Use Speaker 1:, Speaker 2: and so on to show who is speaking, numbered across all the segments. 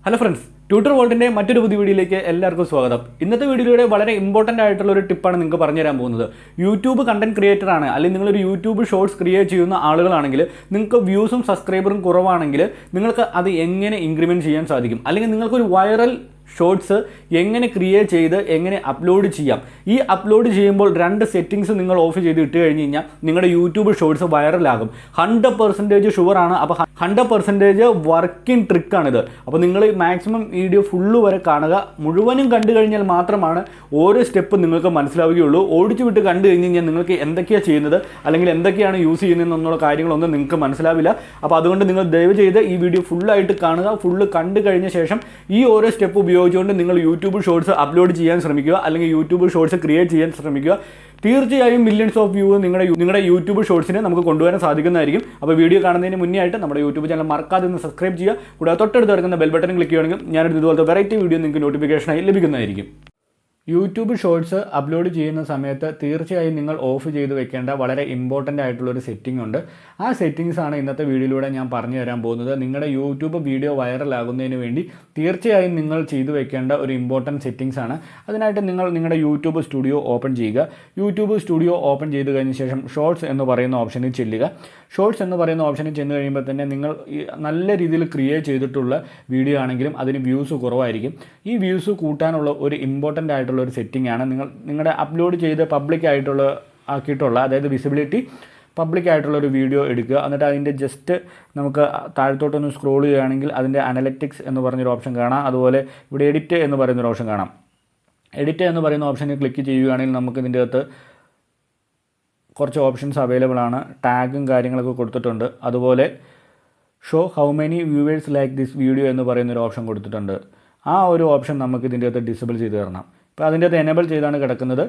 Speaker 1: Hello friends, tutor വോൾട്ടിൻ്റെ മറ്റൊരു പുതിയ വീഡിയോയിലേക്ക് എല്ലാവർക്കും സ്വാഗതം. ഇന്നത്തെ വീഡിയോയിലൂടെ വളരെ ഇമ്പോർട്ടൻ്റ് ആയിട്ടുള്ള ഒരു ടിപ്പാണ് നിങ്ങൾക്ക് പറഞ്ഞു തരാൻ പോകുന്നത്. യൂട്യൂബ് കണ്ടന്റ് ക്രിയേറ്റർ ആണ്, അല്ലെങ്കിൽ നിങ്ങളൊരു യൂട്യൂബ് ഷോർട്സ് ക്രിയേറ്റ് ചെയ്യുന്ന ആളുകളാണെങ്കിൽ നിങ്ങൾക്ക് വ്യൂസും സബ്സ്ക്രൈബറും കുറവാണെങ്കിൽ നിങ്ങൾക്ക് അത് എങ്ങനെ ഇൻക്രിമെൻറ്റ് ചെയ്യാൻ സാധിക്കും, അല്ലെങ്കിൽ നിങ്ങൾക്കൊരു വൈറൽ ഷോർട്സ് എങ്ങനെ ക്രിയേറ്റ് ചെയ്ത് എങ്ങനെ അപ്ലോഡ് ചെയ്യാം. ഈ അപ്ലോഡ് ചെയ്യുമ്പോൾ രണ്ട് സെറ്റിങ്സ് നിങ്ങൾ ഓഫ് ചെയ്ത് ഇട്ട് കഴിഞ്ഞ് കഴിഞ്ഞാൽ നിങ്ങളുടെ യൂട്യൂബ് ഷോർട്സ് വൈറലാകും. 100% ഷുവറാണ്. അപ്പോൾ 100% വർക്കിംഗ് ട്രിക്കാണിത്. അപ്പോൾ നിങ്ങൾ മാക്സിമം വീഡിയോ ഫുള്ള് വരെ കാണുക. മുഴുവനും കണ്ടു കഴിഞ്ഞാൽ മാത്രമാണ് ഓരോ സ്റ്റെപ്പ് നിങ്ങൾക്ക് മനസ്സിലാവുകയുള്ളൂ. ഓടിച്ചു വിട്ട് കണ്ടു കഴിഞ്ഞ് കഴിഞ്ഞാൽ നിങ്ങൾക്ക് എന്തൊക്കെയാണ് ചെയ്യുന്നത് അല്ലെങ്കിൽ എന്തൊക്കെയാണ് യൂസ് ചെയ്യുന്നതെന്നുള്ള കാര്യങ്ങളൊന്നും നിങ്ങൾക്ക് മനസ്സിലാവില്ല. അപ്പോൾ അതുകൊണ്ട് നിങ്ങൾ ദയവ് ചെയ്ത് ഈ വീഡിയോ ഫുള്ളായിട്ട് കാണുക. ഫുള്ള് കണ്ടു കഴിഞ്ഞ ശേഷം ഈ ഓരോ സ്റ്റെപ്പ് ഉപയോഗിച്ചുകൊണ്ട് നിങ്ങൾ യൂട്യൂബ് ഷോർട്സ് അപ്ലോഡ് ചെയ്യാൻ ശ്രമിക്കുക, അല്ലെങ്കിൽ യൂട്യൂബ് ഷോർട്സ് ക്രിയേറ്റ് ചെയ്യാൻ ശ്രമിക്കുക. തീർച്ചയായും മില്യൺസ് ഓഫ് വ്യൂ നിങ്ങളുടെ യൂട്യൂബ് ഷോർട്സിനെ നമുക്ക് കൊണ്ടുവരാൻ സാധിക്കുന്നതായിരിക്കും. അപ്പോൾ വീഡിയോ കാണുന്നതിന് മുന്നേ ആയിട്ട് നമ്മുടെ യൂട്യൂബ് ചാനൽ മറക്കാതെ ഒന്ന് സബ്സ്ക്രൈബ് ചെയ്യുക. കൂടാതെ തൊട്ടടുത്ത് കിടക്കുന്ന ബെൽ ബട്ടൺ ക്ലിക്ക് ചെയ്യുകയാണെങ്കിൽ ഞാനൊരു ഇതുപോലത്തെ വെറൈറ്റി വീഡിയോ നിങ്ങൾക്ക് നോട്ടിഫിക്കേഷനായി ലഭിക്കുന്നതായിരിക്കും. യൂട്യൂബ് ഷോർട്സ് അപ്ലോഡ് ചെയ്യുന്ന സമയത്ത് തീർച്ചയായും നിങ്ങൾ ഓഫ് ചെയ്ത് വെക്കേണ്ട വളരെ ഇമ്പോർട്ടൻ്റ് ആയിട്ടുള്ളൊരു സെറ്റിംഗ് ഉണ്ട്. ആ സെറ്റിങ്സാണ് ഇന്നത്തെ വീഡിയോയിലൂടെ ഞാൻ പറഞ്ഞു തരാൻ പോകുന്നത്. നിങ്ങളുടെ യൂട്യൂബ് വീഡിയോ വൈറലാകുന്നതിന് വേണ്ടി തീർച്ചയായും നിങ്ങൾ ചെയ്തു വെക്കേണ്ട ഒരു ഇമ്പോർട്ടൻറ്റ് സെറ്റിങ്സ് ആണ്. അതിനായിട്ട് നിങ്ങൾ നിങ്ങളുടെ യൂട്യൂബ് സ്റ്റുഡിയോ ഓപ്പൺ ചെയ്യുക. യൂട്യൂബ് സ്റ്റുഡിയോ ഓപ്പൺ ചെയ്ത് കഴിഞ്ഞ ശേഷം ഷോർട്സ് എന്ന് പറയുന്ന ഓപ്ഷനിൽ ചെല്ലുക. ഷോർട്സ് എന്ന് പറയുന്ന ഓപ്ഷനിൽ ചെന്ന് കഴിയുമ്പോൾ തന്നെ നിങ്ങൾ നല്ല രീതിയിൽ ക്രിയേറ്റ് ചെയ്തിട്ടുള്ള വീഡിയോ ആണെങ്കിലും അതിന് വ്യൂസ് കുറവായിരിക്കും. ഈ വ്യൂസ് കൂട്ടാനുള്ള ഒരു ഇമ്പോർട്ടൻ്റ് ആയിട്ടുള്ള ഒരു സെറ്റിംഗ് ആണ്. നിങ്ങളുടെ അപ്ലോഡ് ചെയ്ത് പബ്ലിക് ആക്കിയിട്ടുള്ള, അതായത് വിസിബിലിറ്റി പബ്ലിക് ആയിട്ടുള്ള ഒരു വീഡിയോ എടുക്കുക. എന്നിട്ട് അതിൻ്റെ ജസ്റ്റ് നമുക്ക് താഴത്തോട്ടൊന്ന് സ്ക്രോൾ ചെയ്യുകയാണെങ്കിൽ അതിൻ്റെ അനലറ്റിക്സ് എന്ന് പറഞ്ഞൊരു ഓപ്ഷൻ കാണാം. അതുപോലെ ഇവിടെ എഡിറ്റ് എന്ന് പറയുന്നൊരു ഓപ്ഷൻ കാണാം. എഡിറ്റ് എന്ന് പറയുന്ന ഓപ്ഷനിൽ ക്ലിക്ക് ചെയ്യുകയാണെങ്കിൽ നമുക്ക് ഇതിൻ്റെ അകത്ത് കുറച്ച് ഓപ്ഷൻസ് അവൈലബിൾ ആണ്. ടാഗും കാര്യങ്ങളൊക്കെ കൊടുത്തിട്ടുണ്ട്. അതുപോലെ show how many viewers like this video എന്ന് പറയുന്നൊരു ഓപ്ഷൻ കൊടുത്തിട്ടുണ്ട്. ആ ഒരു ഓപ്ഷൻ നമുക്ക് ഇതിൻ്റെ അകത്ത് ഡിസബിൾ ചെയ്ത് തരണം. ഇപ്പോൾ അതിൻ്റെ അകത്ത് എനേബിൾ ചെയ്താണ് കിടക്കുന്നത്.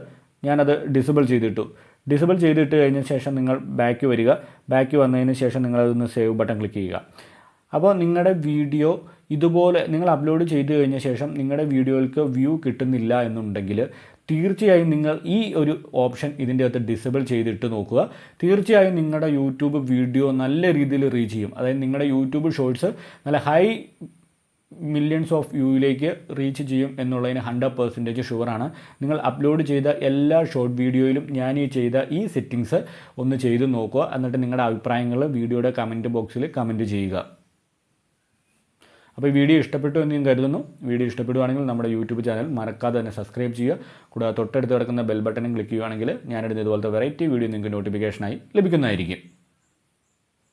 Speaker 1: ഞാനത് ഡിസബിൾ ചെയ്തിട്ടു. ഡിസബിൾ ചെയ്തിട്ട് കഴിഞ്ഞ ശേഷം നിങ്ങൾ ബാക്ക് വരിക. ബാക്ക് വന്നതിന് ശേഷം നിങ്ങളതൊന്ന് സേവ് ബട്ടൺ ക്ലിക്ക് ചെയ്യുക. അപ്പോൾ നിങ്ങളുടെ വീഡിയോ ഇതുപോലെ നിങ്ങൾ അപ്ലോഡ് ചെയ്ത് കഴിഞ്ഞ ശേഷം നിങ്ങളുടെ വീഡിയോകൾക്ക് വ്യൂ കിട്ടുന്നില്ല എന്നുണ്ടെങ്കിൽ തീർച്ചയായും നിങ്ങൾ ഈ ഒരു ഓപ്ഷൻ ഇതിൻ്റെ അകത്ത് ഡിസബിൾ ചെയ്തിട്ട് നോക്കുക. തീർച്ചയായും നിങ്ങളുടെ യൂട്യൂബ് വീഡിയോ നല്ല രീതിയിൽ റീച്ച് ചെയ്യും. അതായത് നിങ്ങളുടെ യൂട്യൂബ് ഷോർട്സ് നല്ല ഹൈ മില്യൺസ് ഓഫ് വ്യൂയിലേക്ക് റീച്ച് ചെയ്യും എന്നുള്ളതിന് 100% ഷുവറാണ്. നിങ്ങൾ അപ്ലോഡ് ചെയ്ത എല്ലാ ഷോർട്ട് വീഡിയോയിലും ഞാൻ ഈ ചെയ്ത ഈ സെറ്റിങ്സ് ഒന്ന് ചെയ്ത് നോക്കുക. എന്നിട്ട് നിങ്ങളുടെ അഭിപ്രായങ്ങൾ വീഡിയോയുടെ കമൻറ്റ് ബോക്സിൽ കമൻറ്റ് ചെയ്യുക. അപ്പോൾ ഈ വീഡിയോ ഇഷ്ടപ്പെട്ടു എന്ന് ഞാൻ കരുതുന്നു. വീഡിയോ ഇഷ്ടപ്പെടുവാണെങ്കിൽ നമ്മുടെ യൂട്യൂബ് ചാനൽ മറക്കാതെ തന്നെ സബ്സ്ക്രൈബ് ചെയ്യുക. കൂടാതെ തൊട്ടടുത്ത് കിടക്കുന്ന ബെൽ ബട്ടണും ക്ലിക്ക് ചെയ്യുകയാണെങ്കിൽ ഞാനെടുത്ത ഇതുപോലത്തെ വെറൈറ്റി വീഡിയോ നിങ്ങൾക്ക് നോട്ടിഫിക്കേഷനായി ലഭിക്കുന്നതായിരിക്കും.